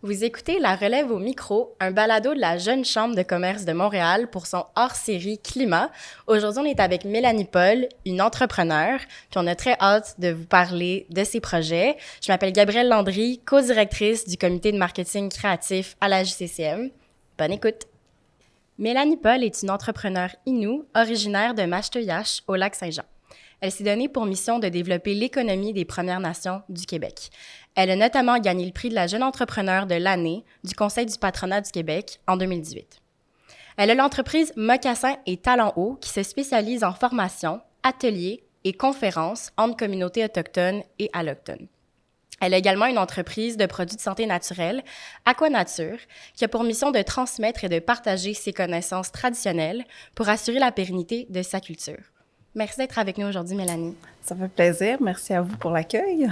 Vous écoutez La Relève au micro, un balado de la Jeune Chambre de commerce de Montréal pour son hors-série Climat. Aujourd'hui, on est avec Mélanie Paul, une entrepreneure, puis on a très hâte de vous parler de ses projets. Je m'appelle Gabrielle Landry, co-directrice du comité de marketing créatif à la JCCM. Bonne écoute! Mélanie Paul est une entrepreneure inoue, originaire de Mashteuiache, au Lac-Saint-Jean. Elle s'est donnée pour mission de développer l'économie des Premières Nations du Québec. Elle a notamment gagné le prix de la jeune entrepreneur de l'année du Conseil du patronat du Québec en 2018. Elle a l'entreprise Mocassin et Talent Haut qui se spécialise en formation, ateliers et conférences entre communautés autochtones et allochtones. Elle a également une entreprise de produits de santé naturelle, Aquanature, qui a pour mission de transmettre et de partager ses connaissances traditionnelles pour assurer la pérennité de sa culture. Merci d'être avec nous aujourd'hui, Mélanie. Ça fait plaisir. Merci à vous pour l'accueil.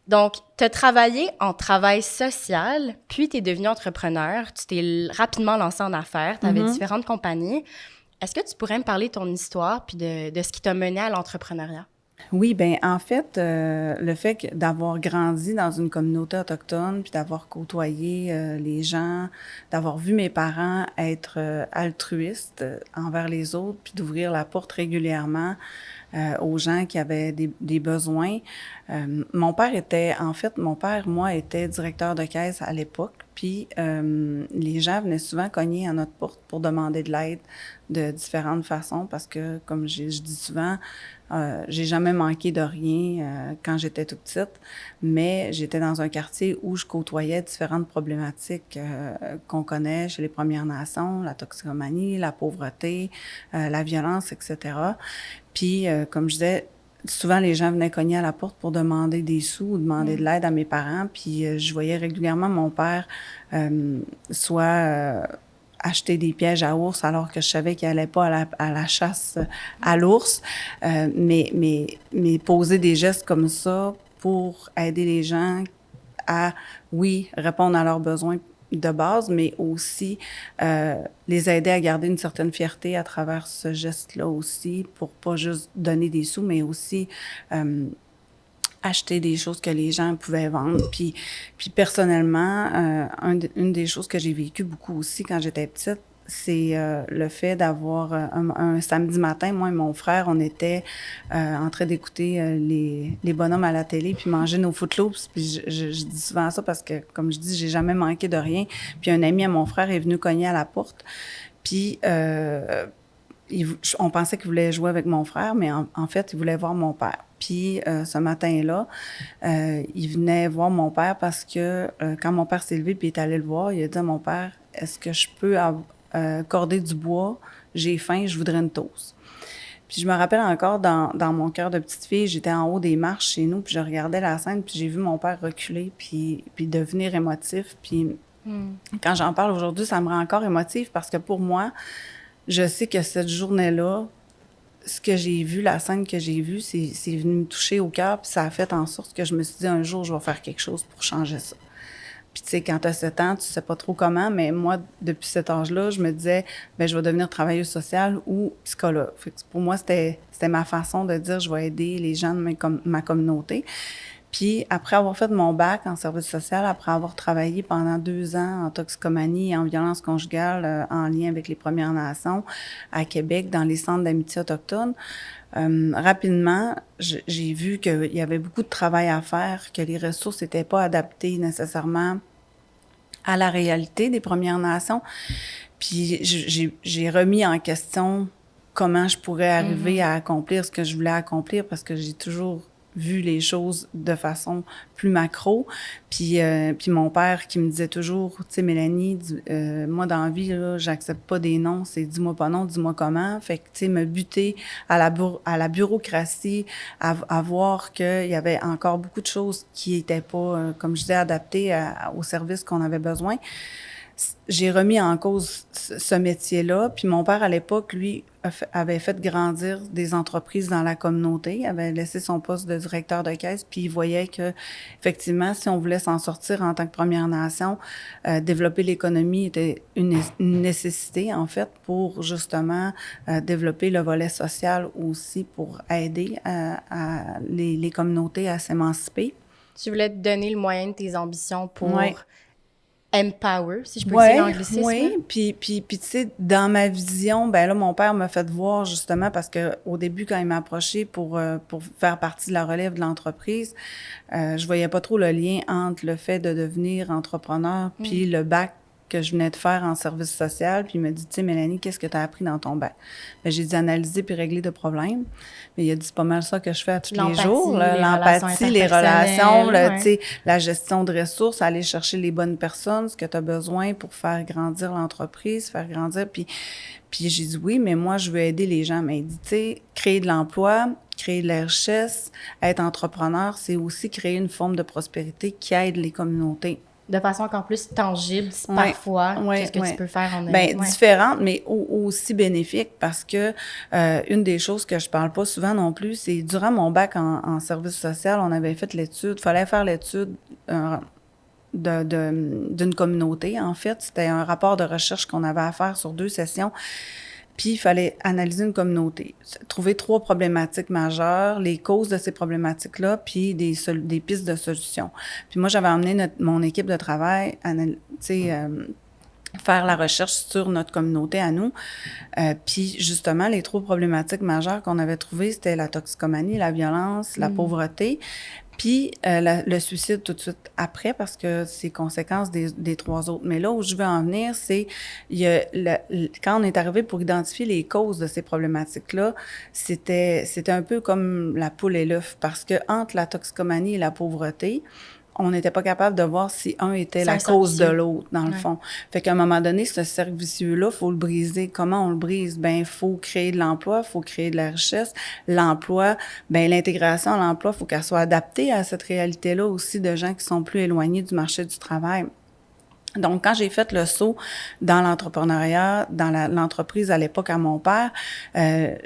Donc, tu as travaillé en travail social, puis tu es devenue entrepreneur. Tu t'es rapidement lancée en affaires. Tu avais différentes compagnies. Est-ce que tu pourrais me parler de ton histoire puis de ce qui t'a mené à l'entrepreneuriat? Oui, bien, en fait, le fait d'avoir grandi dans une communauté autochtone, puis d'avoir côtoyé les gens, d'avoir vu mes parents être altruistes envers les autres, puis d'ouvrir la porte régulièrement aux gens qui avaient des besoins. Mon père, moi, était directeur de caisse à l'époque, puis les gens venaient souvent cogner à notre porte pour demander de l'aide de différentes façons, parce que, comme je dis souvent, j'ai jamais manqué de rien quand j'étais toute petite, mais j'étais dans un quartier où je côtoyais différentes problématiques qu'on connaît chez les Premières Nations, la toxicomanie, la pauvreté, la violence, etc. Puis, comme je disais, souvent les gens venaient cogner à la porte pour demander des sous ou demander de l'aide à mes parents, puis je voyais régulièrement mon père soit acheter des pièges à ours alors que je savais qu'il allait pas à la chasse à l'ours, mais poser des gestes comme ça pour aider les gens à, oui, répondre à leurs besoins de base, mais aussi les aider à garder une certaine fierté à travers ce geste-là aussi, pour pas juste donner des sous, mais aussi acheter des choses que les gens pouvaient vendre. Puis personnellement, une des choses que j'ai vécues beaucoup aussi quand j'étais petite, c'est le fait d'avoir un samedi matin, moi et mon frère, on était en train d'écouter les bonhommes à la télé puis manger nos Footloops. Puis je dis souvent ça parce que, comme je dis, j'ai jamais manqué de rien. Puis un ami à mon frère est venu cogner à la porte. Puis on pensait qu'il voulait jouer avec mon frère, mais en fait, il voulait voir mon père. Puis ce matin-là, il venait voir mon père parce que quand mon père s'est levé puis est allé le voir, il a dit à mon père, est-ce que je peux corder du bois? J'ai faim, je voudrais une toast. Puis je me rappelle encore, dans mon cœur de petite fille, j'étais en haut des marches chez nous, puis je regardais la scène, puis j'ai vu mon père reculer, puis devenir émotif. Puis quand j'en parle aujourd'hui, ça me rend encore émotive parce que pour moi, je sais que cette journée-là, ce que j'ai vu, la scène que j'ai vue, c'est venu me toucher au cœur, puis ça a fait en sorte que je me suis dit, un jour, je vais faire quelque chose pour changer ça. Puis, tu sais, quand tu as 7 ans, tu sais pas trop comment, mais moi, depuis cet âge-là, je me disais, ben je vais devenir travailleuse sociale ou psychologue. Fait que pour moi, c'était ma façon de dire, je vais aider les gens de ma communauté. Puis, après avoir fait mon bac en service social, après avoir travaillé pendant 2 ans en toxicomanie et en violence conjugale en lien avec les Premières Nations à Québec, dans les centres d'amitié autochtone, rapidement, j'ai vu qu'il y avait beaucoup de travail à faire, que les ressources n'étaient pas adaptées nécessairement à la réalité des Premières Nations. Puis, j'ai remis en question comment je pourrais arriver à accomplir ce que je voulais accomplir, parce que j'ai toujours vu les choses de façon plus macro. Puis mon père qui me disait toujours, tu sais, Mélanie, moi dans la vie, là, j'accepte pas des noms, c'est dis-moi pas non, dis-moi comment. Fait que, tu sais, me buter à la bureaucratie, à voir qu'il y avait encore beaucoup de choses qui étaient pas, comme je disais, adaptées au service qu'on avait besoin. J'ai remis en cause ce métier-là. Puis mon père, à l'époque, lui, avait fait grandir des entreprises dans la communauté. Il avait laissé son poste de directeur de caisse, puis il voyait que, effectivement, si on voulait s'en sortir en tant que Première Nation, développer l'économie était une nécessité, en fait, pour justement développer le volet social aussi, pour aider les communautés à s'émanciper. Tu voulais te donner le moyen de tes ambitions pour Ouais. empower, si je peux dire l'anglicisme. Oui, puis tu sais, dans ma vision, ben là, mon père m'a fait voir justement parce que au début, quand il m'a approché pour faire partie de la relève de l'entreprise, je voyais pas trop le lien entre le fait de devenir entrepreneur puis le bac que je venais de faire en service social, puis il m'a dit, tu sais, Mélanie, qu'est-ce que tu as appris dans ton bac? Ben, j'ai dit analyser puis régler de problèmes. Mais il a dit, c'est pas mal ça que je fais à tous les jours. L'empathie, les relations, tu sais, la gestion de ressources, aller chercher les bonnes personnes, ce que tu as besoin pour faire grandir l'entreprise, faire grandir. Puis j'ai dit, oui, mais moi, je veux aider les gens. Mais il dit, tu sais, créer de l'emploi, créer de la richesse, être entrepreneur, c'est aussi créer une forme de prospérité qui aide les communautés. De façon encore plus tangible, parfois, qu'est-ce que tu peux faire en différente, mais aussi bénéfique, parce que une des choses que je parle pas souvent non plus, c'est durant mon bac en service social, on avait fait l'étude, fallait faire l'étude d'une communauté, en fait. C'était un rapport de recherche qu'on avait à faire sur 2 sessions. Puis, il fallait analyser une communauté, trouver 3 problématiques majeures, les causes de ces problématiques-là, puis des pistes de solutions. Puis moi, j'avais emmené mon équipe de travail, faire la recherche sur notre communauté à nous. Puis, justement, les 3 problématiques majeures qu'on avait trouvées, c'était la toxicomanie, la violence, la pauvreté. Puis le suicide tout de suite après, parce que c'est conséquence des 3 autres. Mais là où je veux en venir, c'est quand on est arrivé pour identifier les causes de ces problématiques-là, c'était un peu comme la poule et l'œuf, parce que entre la toxicomanie et la pauvreté, on n'était pas capable de voir si un était la cause de l'autre, dans le fond. Fait qu'à un moment donné, ce cercle vicieux-là, il faut le briser. Comment on le brise? Ben, il faut créer de l'emploi, il faut créer de la richesse. L'emploi, ben l'intégration à l'emploi, il faut qu'elle soit adaptée à cette réalité-là aussi de gens qui sont plus éloignés du marché du travail. Donc, quand j'ai fait le saut dans l'entrepreneuriat, dans l'entreprise à l'époque à mon père,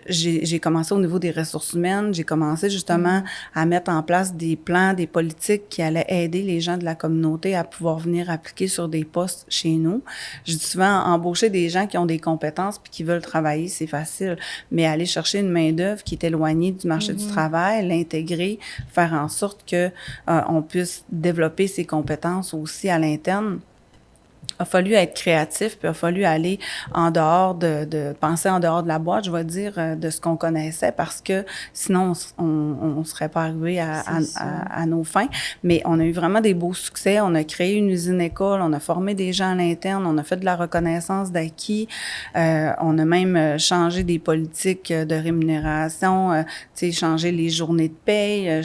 j'ai commencé au niveau des ressources humaines. J'ai commencé justement à mettre en place des plans, des politiques qui allaient aider les gens de la communauté à pouvoir venir appliquer sur des postes chez nous. Je dis souvent, embaucher des gens qui ont des compétences puis qui veulent travailler, c'est facile. Mais aller chercher une main-d'œuvre qui est éloignée du marché du travail, l'intégrer, faire en sorte que on puisse développer ses compétences aussi à l'interne. A fallu être créatif, puis a fallu aller en dehors de penser en dehors de la boîte, je vais dire, de ce qu'on connaissait, parce que sinon, on serait pas arrivé à nos fins. Mais on a eu vraiment des beaux succès. On a créé une usine-école, on a formé des gens à l'interne, on a fait de la reconnaissance d'acquis, on a même changé des politiques de rémunération, tu sais, changé les journées de paye,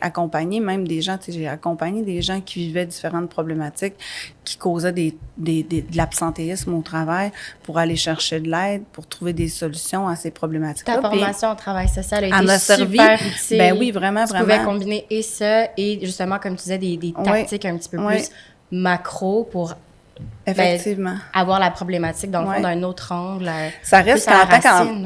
accompagné même des gens, tu sais, j'ai accompagné des gens qui vivaient différentes problématiques qui causaient de l'absentéisme au travail pour aller chercher de l'aide, pour trouver des solutions à ces problématiques-là. Ta formation au travail social a été super utile. Ben oui, vraiment. Tu pouvais combiner et ça, et justement, comme tu disais, des tactiques un petit peu plus macro pour avoir la problématique, dans le fond, d'un autre angle. Ça reste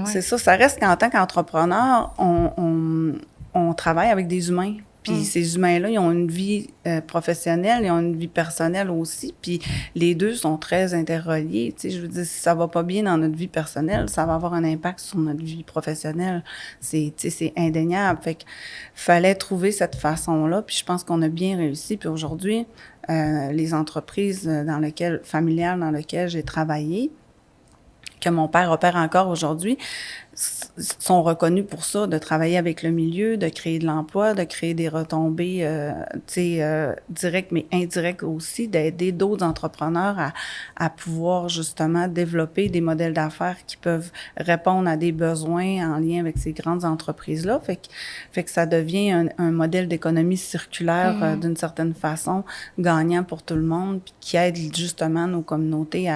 c'est ça, ça reste qu'en tant qu'entrepreneur, on travaille avec des humains. Puis ces humains-là, ils ont une vie professionnelle, ils ont une vie personnelle aussi, puis les deux sont très interreliés. Tu sais, je veux dire, si ça va pas bien dans notre vie personnelle, ça va avoir un impact sur notre vie professionnelle. C'est indéniable. Fait que fallait trouver cette façon-là, puis je pense qu'on a bien réussi. Puis aujourd'hui, les entreprises familiales dans lesquelles j'ai travaillé, que mon père opère encore aujourd'hui, sont reconnus pour ça, de travailler avec le milieu, de créer de l'emploi, de créer des retombées, directes mais indirectes aussi, d'aider d'autres entrepreneurs à pouvoir justement développer des modèles d'affaires qui peuvent répondre à des besoins en lien avec ces grandes entreprises-là. Fait que ça devient un modèle d'économie circulaire d'une certaine façon, gagnant pour tout le monde, puis qui aide justement nos communautés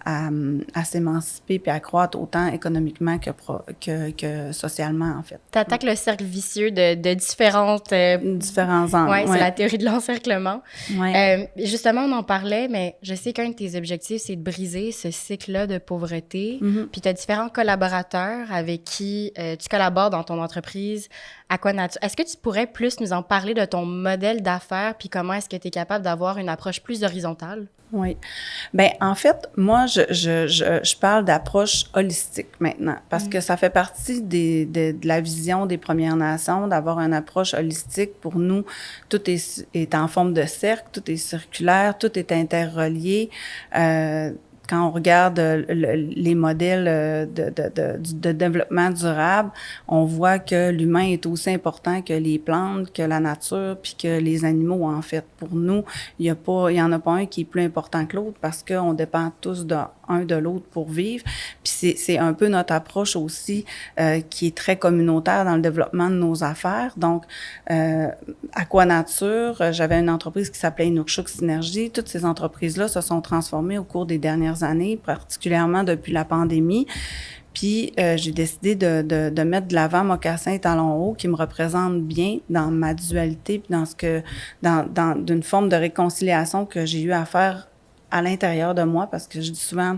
à s'émanciper puis à croître autant économiquement que socialement, en fait. Tu attaques le cercle vicieux de différents angles. Oui, c'est la théorie de l'encerclement. Ouais. Justement, on en parlait, mais je sais qu'un de tes objectifs, c'est de briser ce cycle-là de pauvreté. Puis tu as différents collaborateurs avec qui tu collabores dans ton entreprise, Aquanature. Est-ce que tu pourrais plus nous en parler de ton modèle d'affaires, puis comment est-ce que tu es capable d'avoir une approche plus horizontale? Oui. Bien, en fait, moi, je parle d'approche holistique maintenant, parce que ça fait partie de la vision des Premières Nations, d'avoir une approche holistique. Pour nous, tout est en forme de cercle, tout est circulaire, tout est interrelié. Quand on regarde les modèles de développement durable, on voit que l'humain est aussi important que les plantes, que la nature, puis que les animaux, en fait. Pour nous, il y en a pas un qui est plus important que l'autre parce qu'on dépend tous un de l'autre pour vivre. Puis c'est un peu notre approche aussi qui est très communautaire dans le développement de nos affaires. Donc, Aquanature, j'avais une entreprise qui s'appelait Inukshuk Synergie. Toutes ces entreprises-là se sont transformées au cours des dernières années, particulièrement depuis la pandémie. Puis, j'ai décidé de mettre de l'avant Mocassin Talons Hauts qui me représente bien dans ma dualité puis d'une forme de réconciliation que j'ai eu à faire à l'intérieur de moi parce que je dis souvent,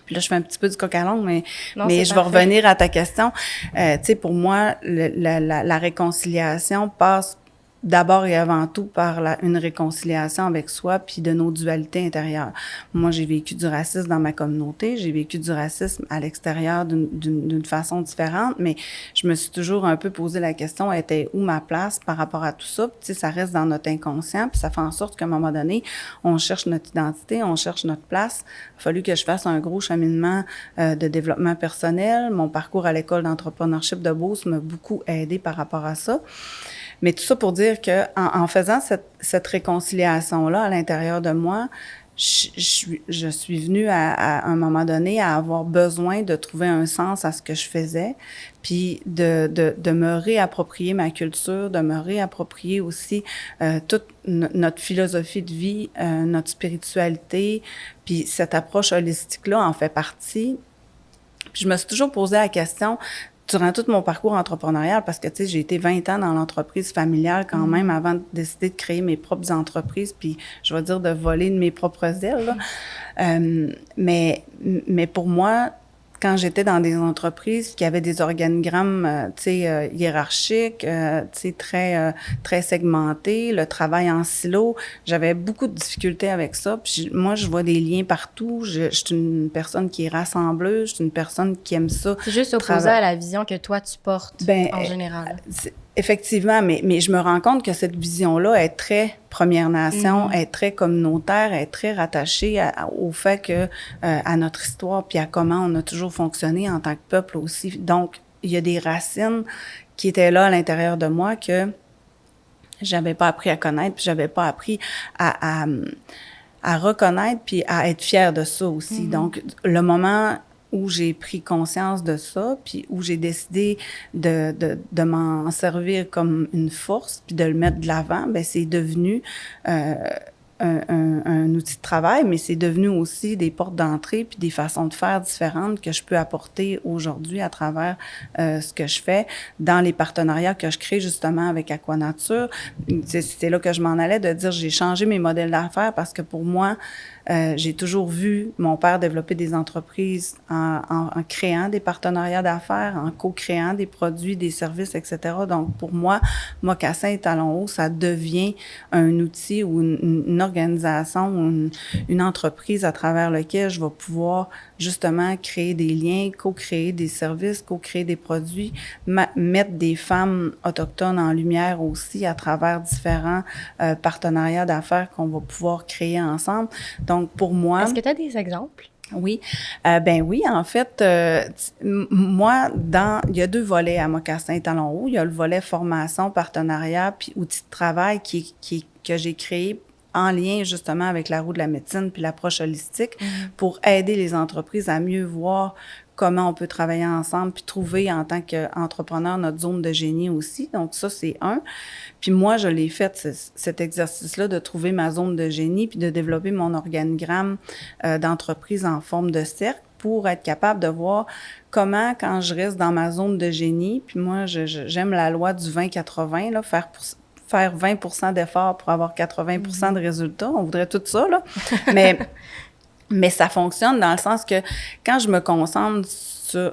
puis là, je fais un petit peu du coq à l'âne, mais je vais revenir à ta question. Tu sais, pour moi, la réconciliation passe d'abord et avant tout par une réconciliation avec soi puis de nos dualités intérieures. Moi, j'ai vécu du racisme dans ma communauté, j'ai vécu du racisme à l'extérieur d'une façon différente, mais je me suis toujours un peu posé la question, était où ma place par rapport à tout ça? Puis, tu sais, ça reste dans notre inconscient, puis ça fait en sorte qu'à un moment donné, on cherche notre identité, on cherche notre place. Il a fallu que je fasse un gros cheminement de développement personnel. Mon parcours à l'école d'entrepreneurship de Beauce m'a beaucoup aidé par rapport à ça. Mais tout ça pour dire que en faisant cette réconciliation-là à l'intérieur de moi, je suis venue à un moment donné à avoir besoin de trouver un sens à ce que je faisais, puis de me réapproprier ma culture, de me réapproprier aussi toute notre philosophie de vie, notre spiritualité, puis cette approche holistique-là en fait partie. Puis je me suis toujours posé la question durant tout mon parcours entrepreneurial, parce que, tu sais, j'ai été 20 ans dans l'entreprise familiale quand même avant de décider de créer mes propres entreprises, puis je vais dire de voler de mes propres ailes, là. Mais pour moi, quand j'étais dans des entreprises qui avaient des organigrammes, tu sais, hiérarchiques, tu sais, très segmentés, le travail en silo, j'avais beaucoup de difficultés avec ça. Puis moi, je vois des liens partout. Je suis une personne qui est rassembleuse, je suis une personne qui aime ça. C'est juste opposé à la vision que toi, tu portes en général. Effectivement, mais je me rends compte que cette vision-là est très Première Nation, est très communautaire, est très rattachée au fait que à notre histoire puis à comment on a toujours fonctionné en tant que peuple aussi. Donc, il y a des racines qui étaient là à l'intérieur de moi que j'avais pas appris à connaître, puis j'avais pas appris à reconnaître puis à être fière de ça aussi. Donc, le moment où j'ai pris conscience de ça, puis où j'ai décidé de m'en servir comme une force, puis de le mettre de l'avant, ben c'est devenu un outil de travail, mais c'est devenu aussi des portes d'entrée puis des façons de faire différentes que je peux apporter aujourd'hui à travers ce que je fais dans les partenariats que je crée justement avec Aquanature. C'est là que je m'en allais de dire j'ai changé mes modèles d'affaires parce que pour moi, j'ai toujours vu mon père développer des entreprises en créant des partenariats d'affaires, en co-créant des produits, des services, etc. Donc, pour moi, Mocassin et Talons Hauts, ça devient un outil ou une organisation ou une entreprise à travers lequel je vais pouvoir justement créer des liens, co-créer des services, co-créer des produits, mettre des femmes autochtones en lumière aussi à travers différents partenariats d'affaires qu'on va pouvoir créer ensemble. Donc, pour moi... Est-ce que tu as des exemples? Oui. Ben oui, en fait, moi, il y a 2 volets à Mocassin et Talons Hauts. Il y a le volet formation, partenariat, puis outils de travail que j'ai créé en lien justement avec la roue de la médecine puis l'approche holistique pour aider les entreprises à mieux voir comment on peut travailler ensemble puis trouver en tant qu'entrepreneur notre zone de génie aussi. Donc ça, c'est un. Puis moi, je l'ai fait, cet exercice-là, de trouver ma zone de génie puis de développer mon organigramme d'entreprise en forme de cercle pour être capable de voir comment, quand je reste dans ma zone de génie, puis moi, j'aime la loi du 20-80, là, faire 20% d'efforts pour avoir 80% de résultats. On voudrait tout ça, là. Mais ça fonctionne dans le sens que quand je me concentre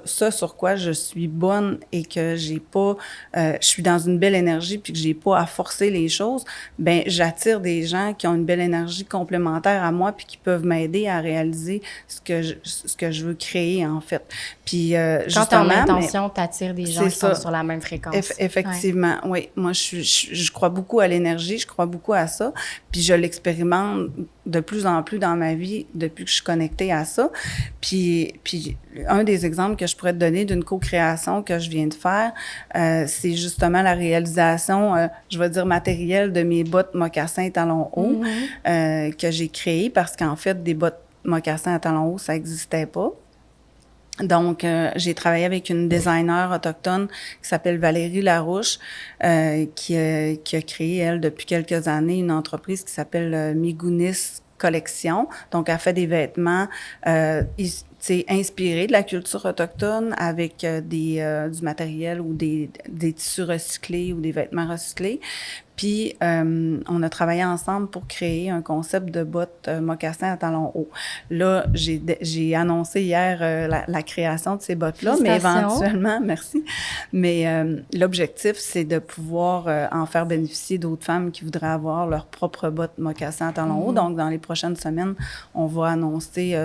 sur quoi je suis bonne et que j'ai pas, je suis dans une belle énergie puis que j'ai pas à forcer les choses, ben j'attire des gens qui ont une belle énergie complémentaire à moi puis qui peuvent m'aider à réaliser ce que je veux créer en fait. Puis quand t'es en justement, intention, t'attires des gens qui sont sur la même fréquence. Effectivement, oui. Moi, je crois beaucoup à l'énergie, je crois beaucoup à ça, puis je l'expérimente de plus en plus dans ma vie depuis que je suis connectée à ça. Puis un des exemples que je pourrais te donner d'une co-création que je viens de faire, c'est justement la réalisation, je vais dire matérielle, de mes bottes mocassins talons hauts que j'ai créées parce qu'en fait, des bottes mocassins à talons hauts, ça n'existait pas. Donc, j'ai travaillé avec une designer autochtone qui s'appelle Valérie Larouche, qui a créé, elle, depuis quelques années, une entreprise qui s'appelle Migounis Collection. Donc, elle fait des vêtements inspirés de la culture autochtone avec du matériel ou des tissus recyclés ou des vêtements recyclés. Puis, on a travaillé ensemble pour créer un concept de bottes mocassins à talons hauts. Là, j'ai annoncé hier la création de ces bottes-là, mais éventuellement, merci. Mais l'objectif, c'est de pouvoir en faire bénéficier d'autres femmes qui voudraient avoir leurs propres bottes mocassins à talons hauts. Donc, dans les prochaines semaines, on va annoncer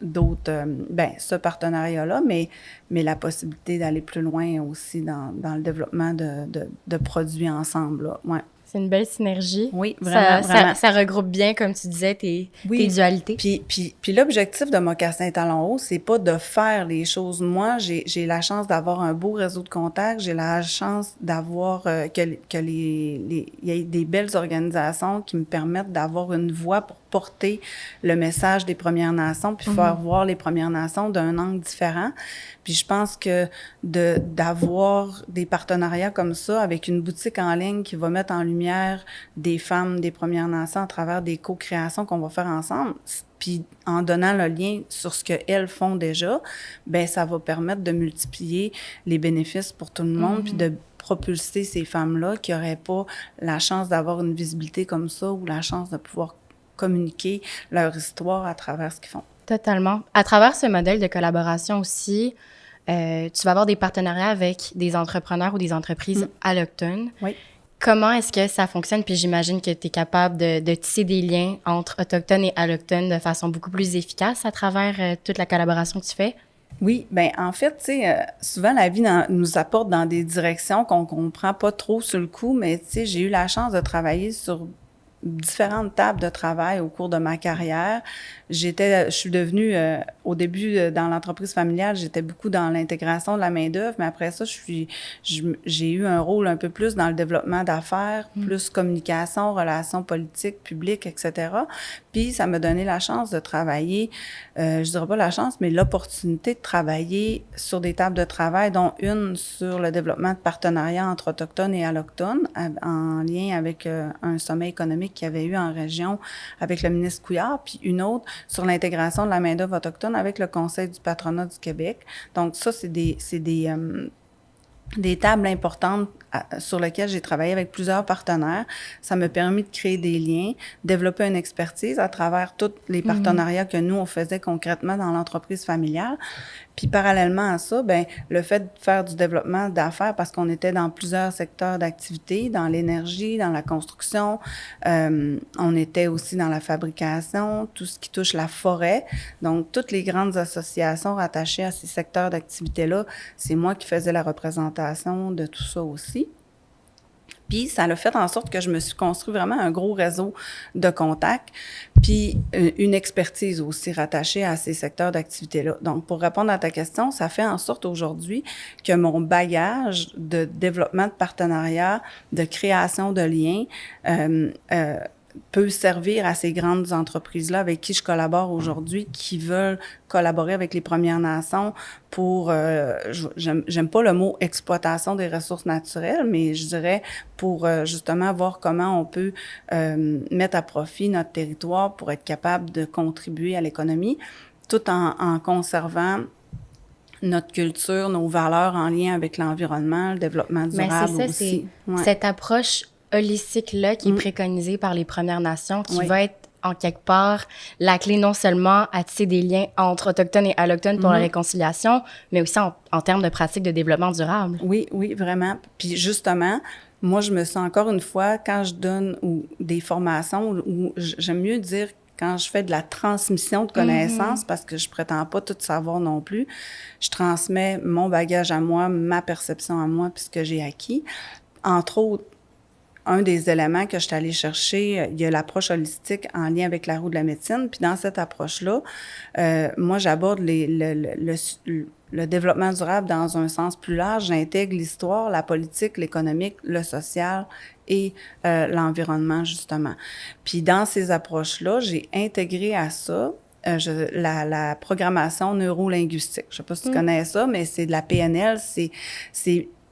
ce partenariat-là, mais la possibilité d'aller plus loin aussi dans le développement de produits ensemble, là. Ouais. C'est une belle synergie. Oui, vraiment. Ça regroupe bien, comme tu disais, tes dualités. Puis l'objectif de Mocassin Talons Hauts, c'est pas de faire les choses. Moi, j'ai la chance d'avoir un beau réseau de contacts. J'ai la chance d'avoir il y ait des belles organisations qui me permettent d'avoir une voix pour porter le message des Premières Nations puis faire voir les Premières Nations d'un angle différent. Puis je pense que d'avoir des partenariats comme ça avec une boutique en ligne qui va mettre en lumière des femmes des Premières Nations à travers des co-créations qu'on va faire ensemble, puis en donnant le lien sur ce qu'elles font déjà, ben ça va permettre de multiplier les bénéfices pour tout le monde puis de propulser ces femmes-là qui n'auraient pas la chance d'avoir une visibilité comme ça ou la chance de pouvoir communiquer leur histoire à travers ce qu'ils font. Totalement. À travers ce modèle de collaboration aussi, tu vas avoir des partenariats avec des entrepreneurs ou des entreprises allochtones. Oui. Comment est-ce que ça fonctionne? Puis j'imagine que tu es capable de tisser des liens entre autochtones et allochtones de façon beaucoup plus efficace à travers toute la collaboration que tu fais. Oui, bien, en fait, tu sais, souvent, la vie nous apporte dans des directions qu'on comprend pas trop sur le coup, mais tu sais, j'ai eu la chance de travailler sur différentes tables de travail au cours de ma carrière. Je suis devenue, au début, dans l'entreprise familiale, j'étais beaucoup dans l'intégration de la main-d'œuvre, mais après ça, j'ai eu un rôle un peu plus dans le développement d'affaires, plus communication, relations politiques, publiques, etc. Puis, ça m'a donné la chance de travailler, je dirais pas la chance, mais l'opportunité de travailler sur des tables de travail, dont une sur le développement de partenariats entre autochtones et allochtones, en lien avec un sommet économique qu'il y avait eu en région avec le ministre Couillard, puis une autre sur l'intégration de la main-d'œuvre autochtone avec le Conseil du patronat du Québec. Donc, ça, c'est des tables importantes sur lesquelles j'ai travaillé avec plusieurs partenaires. Ça m'a permis de créer des liens, développer une expertise à travers tous les partenariats que nous, on faisait concrètement dans l'entreprise familiale. Puis parallèlement à ça, ben le fait de faire du développement d'affaires, parce qu'on était dans plusieurs secteurs d'activité, dans l'énergie, dans la construction, on était aussi dans la fabrication, tout ce qui touche la forêt. Donc, toutes les grandes associations rattachées à ces secteurs d'activité-là, c'est moi qui faisais la représentation de tout ça aussi. Puis, ça a fait en sorte que je me suis construit vraiment un gros réseau de contacts, puis une expertise aussi rattachée à ces secteurs d'activité-là. Donc, pour répondre à ta question, ça fait en sorte aujourd'hui que mon bagage de développement de partenariats, de création de liens, peut servir à ces grandes entreprises-là avec qui je collabore aujourd'hui, qui veulent collaborer avec les Premières Nations pour, j'aime pas le mot exploitation des ressources naturelles, mais je dirais pour justement voir comment on peut mettre à profit notre territoire pour être capable de contribuer à l'économie, tout en conservant notre culture, nos valeurs en lien avec l'environnement, le développement durable aussi. C'est cette approche holistique-là qui est préconisée par les Premières Nations, qui va être en quelque part, la clé non seulement à tisser des liens entre autochtones et allochtones pour la réconciliation, mais aussi en termes de pratiques de développement durable. Oui, oui, vraiment. Puis justement, moi, je me sens encore une fois, quand je donne des formations, ou j'aime mieux dire quand je fais de la transmission de connaissances, parce que je prétends pas tout savoir non plus, je transmets mon bagage à moi, ma perception à moi, puis ce que j'ai acquis. Entre autres, un des éléments que je suis allée chercher, il y a l'approche holistique en lien avec la roue de la médecine. Puis dans cette approche-là, moi, j'aborde le développement durable dans un sens plus large. J'intègre l'histoire, la politique, l'économique, le social et l'environnement, justement. Puis dans ces approches-là, j'ai intégré à ça la programmation neurolinguistique. Je sais pas si tu connais ça, mais c'est de la PNL.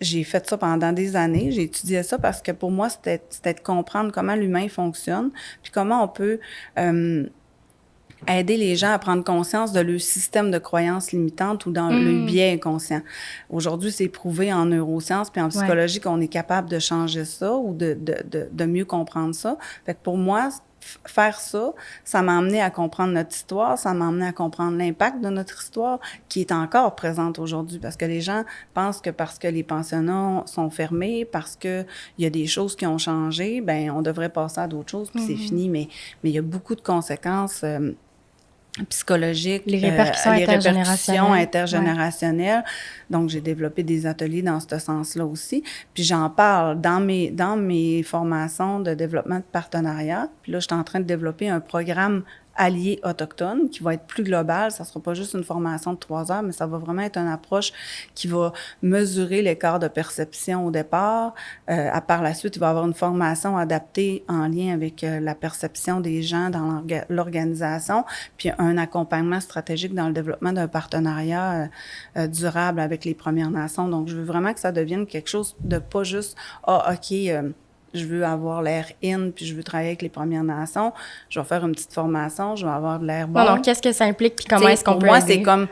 J'ai fait ça pendant des années. J'ai étudié ça parce que pour moi, c'était de comprendre comment l'humain fonctionne, puis comment on peut aider les gens à prendre conscience de leur système de croyances limitantes ou dans le biais inconscient. Aujourd'hui, c'est prouvé en neurosciences puis en psychologie qu'on est capable de changer ça ou de mieux comprendre ça. Fait que pour moi, faire ça, ça m'a amené à comprendre notre histoire, ça m'a amené à comprendre l'impact de notre histoire qui est encore présente aujourd'hui parce que les gens pensent que parce que les pensionnats sont fermés, parce que il y a des choses qui ont changé, ben on devrait passer à d'autres choses puis c'est fini, mais il y a beaucoup de conséquences psychologiques, les répercussions intergénérationnelles. Donc, j'ai développé des ateliers dans ce sens-là aussi. Puis, j'en parle dans mes formations de développement de partenariat. Puis là, je suis en train de développer un programme allié autochtone qui va être plus global. Ça sera pas juste une formation de 3 heures, mais ça va vraiment être une approche qui va mesurer l'écart de perception au départ. Par la suite, il va y avoir une formation adaptée en lien avec la perception des gens dans l'organisation, puis un accompagnement stratégique dans le développement d'un partenariat durable avec les Premières Nations. Donc, je veux vraiment que ça devienne quelque chose de pas juste « Ah, OK, je veux avoir l'air in, puis je veux travailler avec les Premières Nations. Je vais faire une petite formation, je vais avoir de l'air bon. » Non, qu'est-ce que ça implique, puis comment est-ce qu'on peut aider? Pour moi, c'est comme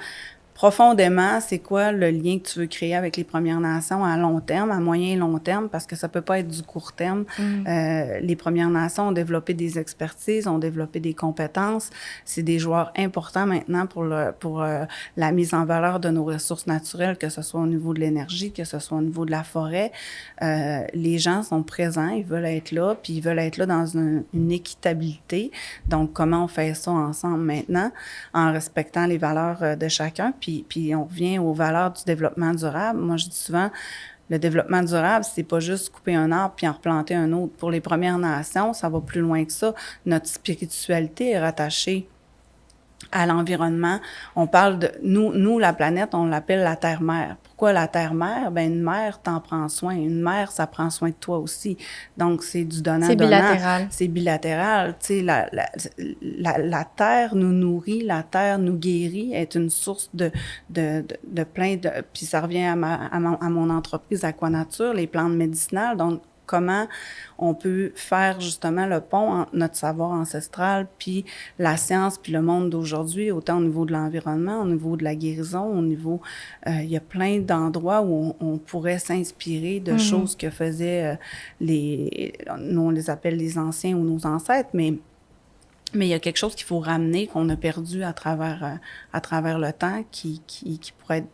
profondément, c'est quoi le lien que tu veux créer avec les Premières Nations à long terme, à moyen et long terme, parce que ça peut pas être du court terme. Les Premières Nations ont développé des expertises, ont développé des compétences. C'est des joueurs importants maintenant pour la mise en valeur de nos ressources naturelles, que ce soit au niveau de l'énergie, que ce soit au niveau de la forêt. Les gens sont présents, ils veulent être là, puis ils veulent être là dans une équitabilité. Donc, comment on fait ça ensemble maintenant, en respectant les valeurs de chacun, puis on revient aux valeurs du développement durable. Moi, je dis souvent, le développement durable, c'est pas juste couper un arbre puis en replanter un autre. Pour les Premières Nations, ça va plus loin que ça. Notre spiritualité est rattachée à l'environnement. On parle de... Nous, la planète, on l'appelle la Terre-Mère. Pourquoi la Terre-Mère? Ben une mère t'en prend soin. Une mère, ça prend soin de toi aussi. Donc, c'est du donnant-donnant. C'est bilatéral. C'est bilatéral. Tu sais, la Terre nous nourrit, la Terre nous guérit, est une source de plein de... Puis ça revient à mon entreprise Aquanature, les plantes médicinales. Donc, comment on peut faire justement le pont entre notre savoir ancestral puis la science puis le monde d'aujourd'hui, autant au niveau de l'environnement, au niveau de la guérison, au niveau... il y a plein d'endroits où on pourrait s'inspirer de choses que faisaient nous, on les appelle les anciens ou nos ancêtres, mais il y a quelque chose qu'il faut ramener, qu'on a perdu à travers le temps, qui pourrait être,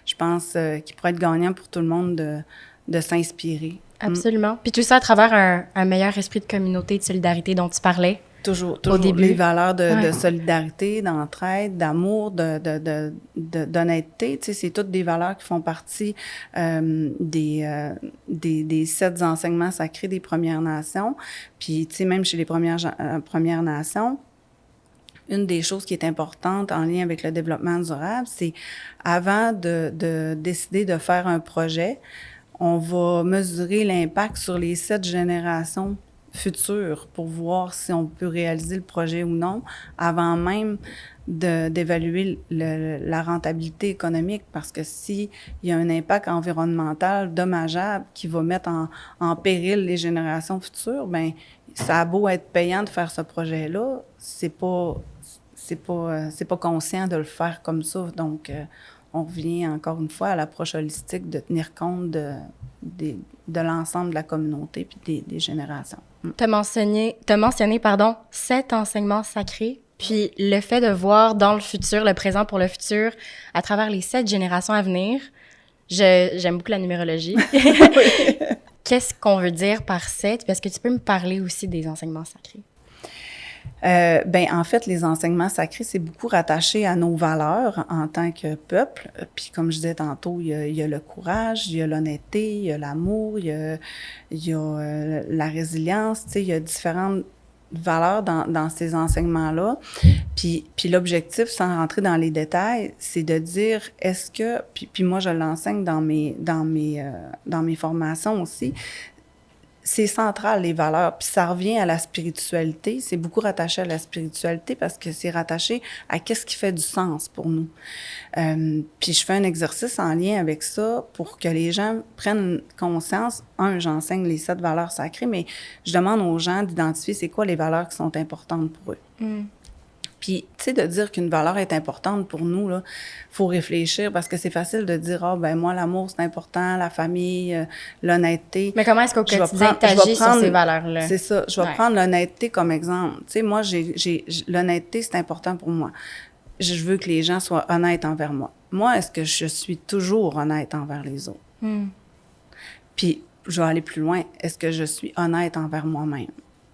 je pense, qui pourrait être gagnant pour tout le monde de s'inspirer. Absolument. Puis tout ça à travers un meilleur esprit de communauté, de solidarité dont tu parlais. Toujours au début. Les valeurs de solidarité, d'entraide, d'amour, d'honnêteté. Tu sais, c'est toutes des valeurs qui font partie des 7 enseignements sacrés des Premières Nations. Puis, tu sais, même chez les Premières Nations, une des choses qui est importante en lien avec le développement durable, c'est avant de décider de faire un projet, on va mesurer l'impact sur les 7 générations futures pour voir si on peut réaliser le projet ou non, avant même d'évaluer la rentabilité économique, parce que s'il y a un impact environnemental dommageable qui va mettre en péril les générations futures, ben ça a beau être payant de faire ce projet-là, c'est pas conscient de le faire comme ça. Donc, on revient encore une fois à l'approche holistique de tenir compte de l'ensemble de la communauté puis des générations. T'as mentionné, pardon, 7 enseignements sacrés, puis le fait de voir dans le futur, le présent pour le futur, à travers les 7 générations à venir. J'aime beaucoup la numérologie. Qu'est-ce qu'on veut dire par 7? Est-ce que tu peux me parler aussi des enseignements sacrés? En fait, les enseignements sacrés, c'est beaucoup rattaché à nos valeurs en tant que peuple. Puis comme je disais tantôt, il y a le courage, il y a l'honnêteté, il y a l'amour, il y a la résilience. Tu sais, il y a différentes valeurs dans ces enseignements-là. Puis l'objectif, sans rentrer dans les détails, c'est de dire est-ce que, puis moi je l'enseigne dans mes formations aussi. C'est central, les valeurs. Puis ça revient à la spiritualité. C'est beaucoup rattaché à la spiritualité parce que c'est rattaché à qu'est-ce qui fait du sens pour nous. Puis je fais un exercice en lien avec ça pour que les gens prennent conscience. J'enseigne les 7 valeurs sacrées, mais je demande aux gens d'identifier c'est quoi les valeurs qui sont importantes pour eux. Puis, tu sais, de dire qu'une valeur est importante pour nous, là, faut réfléchir parce que c'est facile de dire, moi, l'amour, c'est important, la famille, l'honnêteté. Mais comment est-ce qu'au quotidien, tu agis sur ces valeurs-là? C'est ça. Je vais prendre l'honnêteté comme exemple. Tu sais, moi, l'honnêteté, c'est important pour moi. Je veux que les gens soient honnêtes envers moi. Moi, est-ce que je suis toujours honnête envers les autres? Puis, je vais aller plus loin. Est-ce que je suis honnête envers moi-même?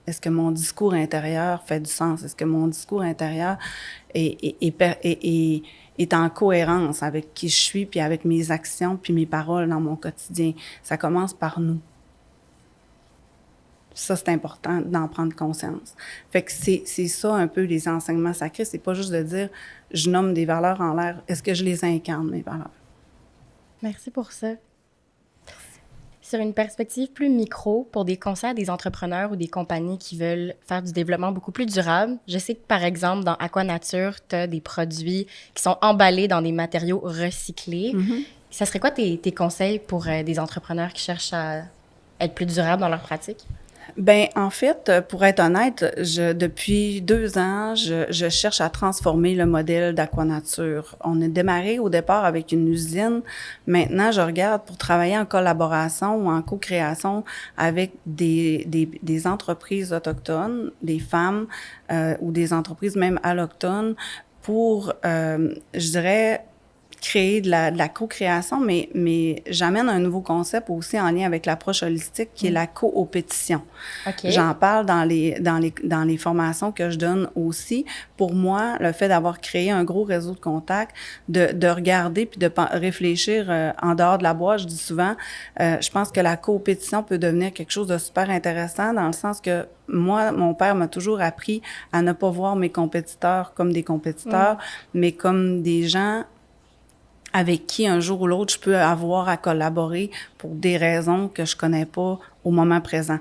Est-ce que mon discours intérieur fait du sens? Est-ce que mon discours intérieur est en cohérence avec qui je suis, puis avec mes actions, puis mes paroles dans mon quotidien? Ça commence par nous. Ça, c'est important d'en prendre conscience. Fait que c'est ça un peu les enseignements sacrés. C'est pas juste de dire, je nomme des valeurs en l'air. Est-ce que je les incarne, mes valeurs? Merci pour ça. Sur une perspective plus micro, pour des conseils à des entrepreneurs ou des compagnies qui veulent faire du développement beaucoup plus durable, je sais que, par exemple, dans Aquanature, tu as des produits qui sont emballés dans des matériaux recyclés. Ça serait quoi tes conseils pour des entrepreneurs qui cherchent à être plus durables dans leur pratique? En fait, pour être honnête, depuis 2 ans, je cherche à transformer le modèle d'Aquanature. On a démarré au départ avec une usine. Maintenant, je regarde pour travailler en collaboration ou en co-création avec des entreprises autochtones, des femmes ou des entreprises même allochtones pour, je dirais, créer de la co-création, mais j'amène un nouveau concept aussi en lien avec l'approche holistique qui est la coopétition. Okay. J'en parle dans les formations que je donne aussi. Pour moi, le fait d'avoir créé un gros réseau de contacts, de regarder puis de réfléchir en dehors de la boîte, je dis souvent, je pense que la coopétition peut devenir quelque chose de super intéressant dans le sens que moi, mon père m'a toujours appris à ne pas voir mes compétiteurs comme des compétiteurs, mais comme des gens avec qui un jour ou l'autre je peux avoir à collaborer pour des raisons que je connais pas au moment présent.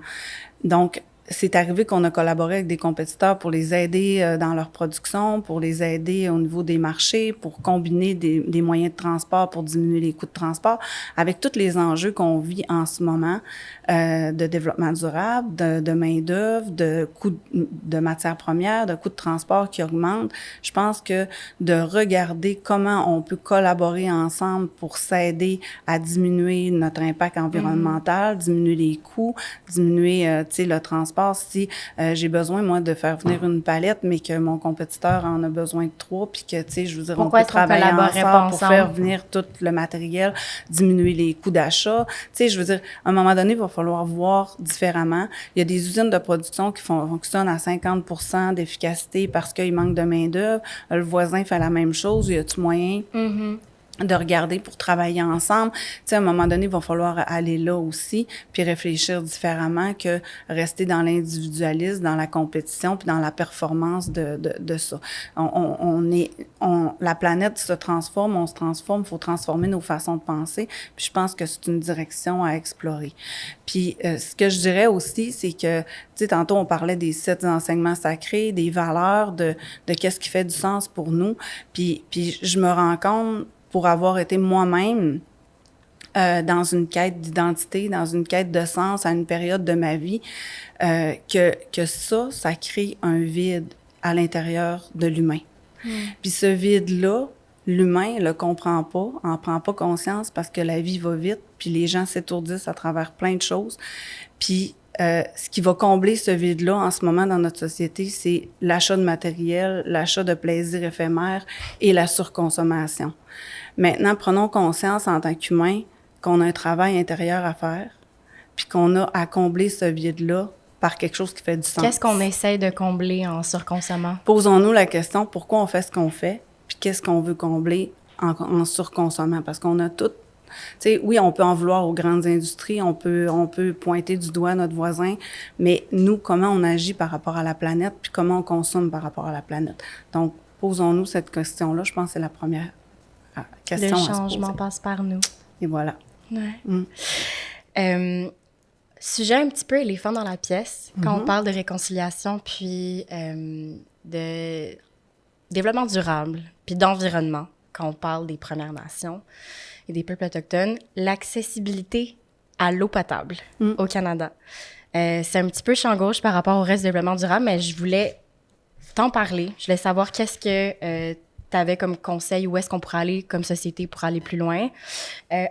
Donc, c'est arrivé qu'on a collaboré avec des compétiteurs pour les aider dans leur production, pour les aider au niveau des marchés, pour combiner des moyens de transport pour diminuer les coûts de transport, avec tous les enjeux qu'on vit en ce moment de développement durable, de main-d'œuvre, de coûts de matières premières, de coûts de transport qui augmentent. Je pense que de regarder comment on peut collaborer ensemble pour s'aider à diminuer notre impact environnemental, diminuer les coûts, diminuer le transport. Si j'ai besoin, moi, de faire venir une palette, mais que mon compétiteur en a besoin de 3, puis que, je veux dire, pourquoi on peut travailler ensemble pour faire venir tout le matériel, diminuer les coûts d'achat. Je veux dire, à un moment donné, il va falloir voir différemment. Il y a des usines de production qui fonctionnent à 50% d'efficacité parce qu'il manque de main-d'œuvre. Le voisin fait la même chose. Y a-t-il moyen de regarder pour travailler ensemble? À un moment donné, il va falloir aller là aussi, puis réfléchir différemment que rester dans l'individualisme, dans la compétition, puis dans la performance de ça. La planète se transforme, on se transforme, il faut transformer nos façons de penser, puis je pense que c'est une direction à explorer. Puis ce que je dirais aussi, c'est que, tantôt on parlait des 7 enseignements sacrés, des valeurs, de qu'est-ce qui fait du sens pour nous, puis je me rends compte, pour avoir été moi-même dans une quête d'identité, dans une quête de sens à une période de ma vie, que ça crée un vide à l'intérieur de l'humain. Puis ce vide-là, l'humain le comprend pas, en prend pas conscience parce que la vie va vite, puis les gens s'étourdissent à travers plein de choses. Puis ce qui va combler ce vide-là en ce moment dans notre société, c'est l'achat de matériel, l'achat de plaisirs éphémères et la surconsommation. Maintenant, prenons conscience en tant qu'humains qu'on a un travail intérieur à faire, puis qu'on a à combler ce vide-là par quelque chose qui fait du sens. Qu'est-ce qu'on essaie de combler en surconsommant? Posons-nous la question, pourquoi on fait ce qu'on fait, puis qu'est-ce qu'on veut combler en surconsommant? Parce qu'on a tout. Tu sais, oui, on peut en vouloir aux grandes industries, on peut pointer du doigt notre voisin, mais nous, comment on agit par rapport à la planète, puis comment on consomme par rapport à la planète. Donc, posons-nous cette question-là. Je pense que c'est la première question à se poser. Le changement passe par nous. Et voilà. Ouais. Sujet un petit peu éléphant dans la pièce, quand on parle de réconciliation, puis de développement durable, puis d'environnement, quand on parle des Premières Nations et des peuples autochtones, l'accessibilité à l'eau potable au Canada. C'est un petit peu champ gauche par rapport au reste du développement durable, mais je voulais t'en parler. Je voulais savoir qu'est-ce que tu avais comme conseil, où est-ce qu'on pourrait aller comme société pour aller plus loin.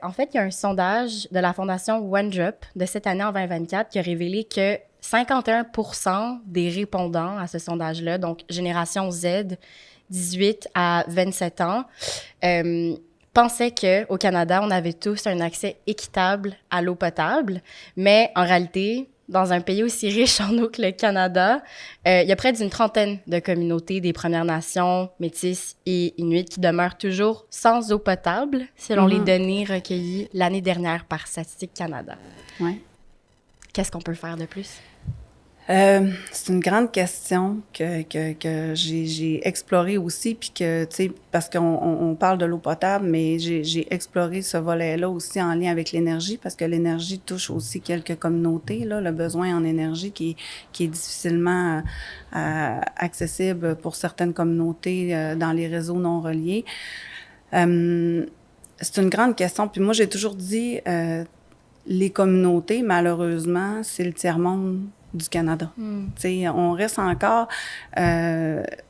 En fait, il y a un sondage de la Fondation One Drop de cette année en 2024 qui a révélé que 51% des répondants à ce sondage-là, donc génération Z, 18 à 27 ans, pensaient qu'au Canada, on avait tous un accès équitable à l'eau potable, mais en réalité, dans un pays aussi riche en eau que le Canada, il y a près d'une trentaine de communautés des Premières Nations, Métis et Inuits qui demeurent toujours sans eau potable, selon les données recueillies l'année dernière par Statistique Canada. Ouais. Qu'est-ce qu'on peut faire de plus? C'est une grande question que j'ai explorée aussi, puis que, tu sais, parce qu'on parle de l'eau potable, mais j'ai exploré ce volet-là aussi en lien avec l'énergie, parce que l'énergie touche aussi quelques communautés, là, le besoin en énergie qui est difficilement accessible pour certaines communautés dans les réseaux non reliés. C'est une grande question, puis moi, j'ai toujours dit, les communautés, malheureusement, c'est le tiers-monde du Canada. T'sais, on reste encore,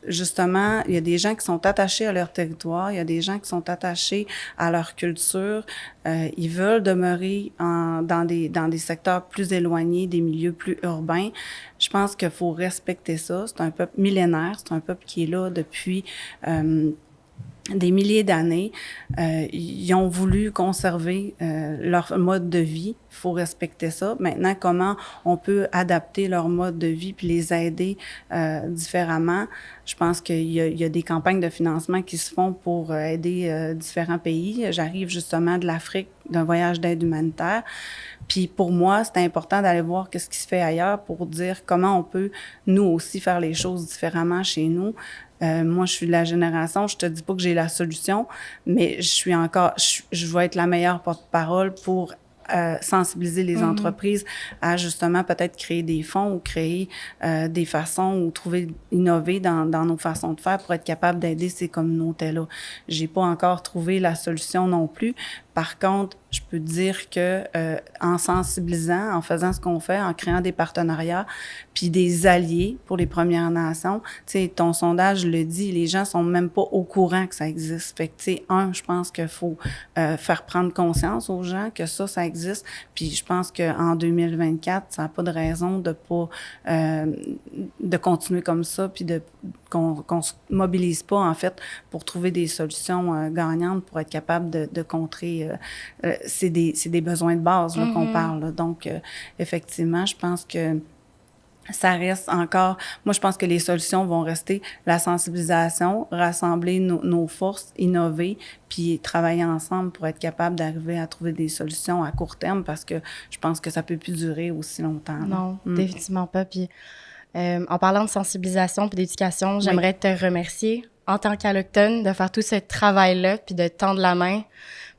justement, il y a des gens qui sont attachés à leur territoire, il y a des gens qui sont attachés à leur culture, ils veulent demeurer dans des secteurs plus éloignés, des milieux plus urbains. Je pense qu'il faut respecter ça. C'est un peuple millénaire, c'est un peuple qui est là depuis des milliers d'années. Ils ont voulu conserver leur mode de vie. Il faut respecter ça. Maintenant, comment on peut adapter leur mode de vie puis les aider différemment? Je pense qu'il y a des campagnes de financement qui se font pour aider différents pays. J'arrive justement de l'Afrique, d'un voyage d'aide humanitaire. Puis pour moi, c'est important d'aller voir qu'est-ce qui se fait ailleurs pour dire comment on peut, nous aussi, faire les choses différemment chez nous. Moi, je suis de la génération, je te dis pas que j'ai la solution, mais je vais être la meilleure porte-parole pour sensibiliser les entreprises à justement peut-être créer des fonds ou créer des façons ou innover dans nos façons de faire pour être capable d'aider ces communautés-là. J'ai pas encore trouvé la solution non plus. Par contre, je peux dire que en sensibilisant, en faisant ce qu'on fait, en créant des partenariats, puis des alliés pour les Premières Nations, tu sais, ton sondage le dit, les gens sont même pas au courant que ça existe. Fait que, tu sais, je pense qu'il faut faire prendre conscience aux gens que ça existe. Puis je pense qu'en 2024, ça n'a pas de raison de pas de continuer comme ça, puis qu'on se mobilise pas, en fait, pour trouver des solutions gagnantes pour être capable de contrer. C'est des besoins de base là, qu'on parle. Là. Donc, effectivement, je pense que ça reste encore... Moi, je pense que les solutions vont rester la sensibilisation, rassembler nos forces, innover, puis travailler ensemble pour être capable d'arriver à trouver des solutions à court terme, parce que je pense que ça peut plus durer aussi longtemps. Non, définitivement pas. Puis, en parlant de sensibilisation puis d'éducation, j'aimerais te remercier en tant qu'Allochtone de faire tout ce travail-là puis de tendre la main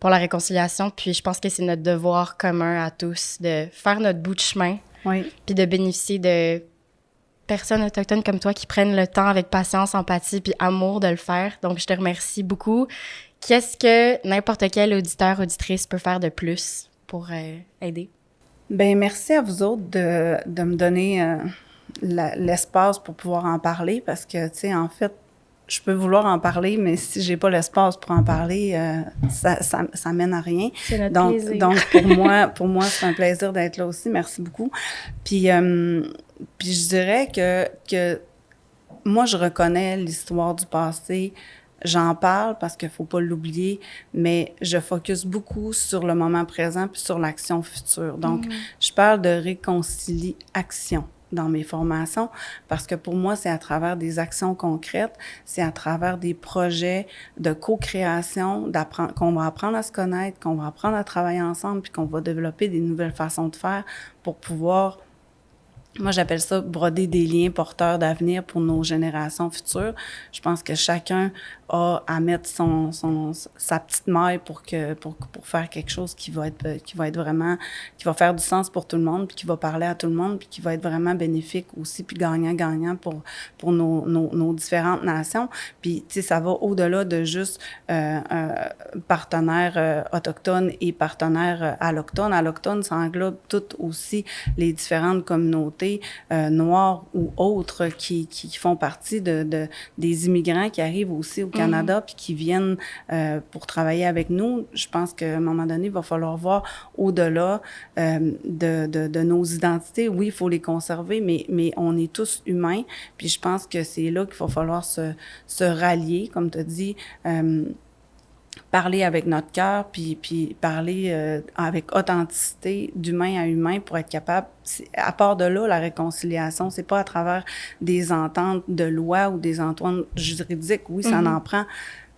pour la réconciliation. Puis je pense que c'est notre devoir commun à tous de faire notre bout de chemin puis de bénéficier de personnes autochtones comme toi qui prennent le temps avec patience, empathie puis amour de le faire. Donc, je te remercie beaucoup. Qu'est-ce que n'importe quel auditeur, auditrice peut faire de plus pour aider? Bien, merci à vous autres de me donner l'espace pour pouvoir en parler parce que, tu sais, en fait, je peux vouloir en parler, mais si j'ai pas l'espace pour en parler, ça mène à rien. C'est notre plaisir. Donc pour moi, c'est un plaisir d'être là aussi. Merci beaucoup. Puis je dirais que moi, je reconnais l'histoire du passé. J'en parle parce qu'il faut pas l'oublier, mais je focus beaucoup sur le moment présent puis sur l'action future. Donc, je parle de réconciliation dans mes formations parce que pour moi, c'est à travers des actions concrètes, c'est à travers des projets de co-création, qu'on va apprendre à se connaître, qu'on va apprendre à travailler ensemble puis qu'on va développer des nouvelles façons de faire pour pouvoir... Moi, j'appelle ça broder des liens porteurs d'avenir pour nos générations futures. Je pense que chacun a à mettre sa petite maille pour faire quelque chose qui va être vraiment, qui va faire du sens pour tout le monde, puis qui va parler à tout le monde, puis qui va être vraiment bénéfique aussi, puis gagnant-gagnant pour nos différentes nations. Puis, tu sais, ça va au-delà de juste partenaires autochtones et partenaires allochtones. Allochtones, ça englobe toutes aussi les différentes communautés noirs ou autres qui font partie des immigrants qui arrivent aussi au Canada puis qui viennent pour travailler avec nous. Je pense qu'à un moment donné, il va falloir voir au-delà de nos identités. Oui, il faut les conserver, mais on est tous humains. Puis je pense que c'est là qu'il va falloir se rallier, comme tu as dit, parler avec notre cœur, puis parler avec authenticité, d'humain à humain, pour être capable. À part de là, la réconciliation, c'est pas à travers des ententes de loi ou des ententes juridiques. Oui, ça en prend,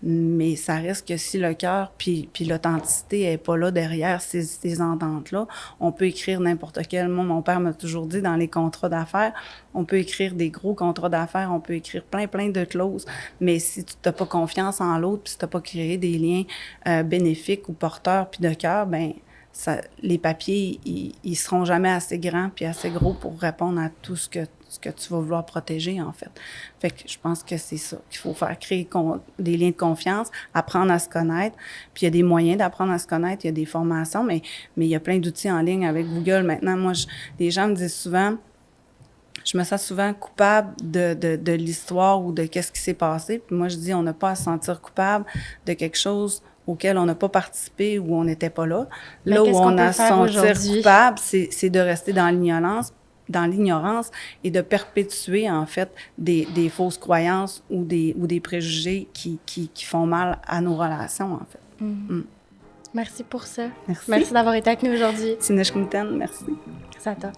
mais ça reste que si le cœur puis l'authenticité est pas là derrière ces ententes-là, on peut écrire n'importe quel. Moi, mon père m'a toujours dit, dans les contrats d'affaires, on peut écrire des gros contrats d'affaires, on peut écrire plein de clauses, mais si tu n'as pas confiance en l'autre, puis si tu n'as pas créé des liens bénéfiques ou porteurs puis de cœur, ben les papiers, ils seront jamais assez grands puis assez gros pour répondre à tout ce que tu vas vouloir protéger, en fait. Fait que je pense que c'est ça qu'il faut faire, créer des liens de confiance, apprendre à se connaître. Puis il y a des moyens d'apprendre à se connaître, il y a des formations, mais il y a plein d'outils en ligne avec Google. Maintenant, moi, les gens me disent souvent... Je me sens souvent coupable de l'histoire ou de qu'est-ce qui s'est passé. Puis moi, je dis, on n'a pas à se sentir coupable de quelque chose auquel on n'a pas participé ou on n'était pas là. Là où on a à se sentir coupable, c'est de rester dans l'ignorance et de perpétuer, en fait, des fausses croyances ou des préjugés qui font mal à nos relations, en fait. Merci pour ça. Merci. Merci d'avoir été avec nous aujourd'hui. Tineshkumten, merci. Merci à toi.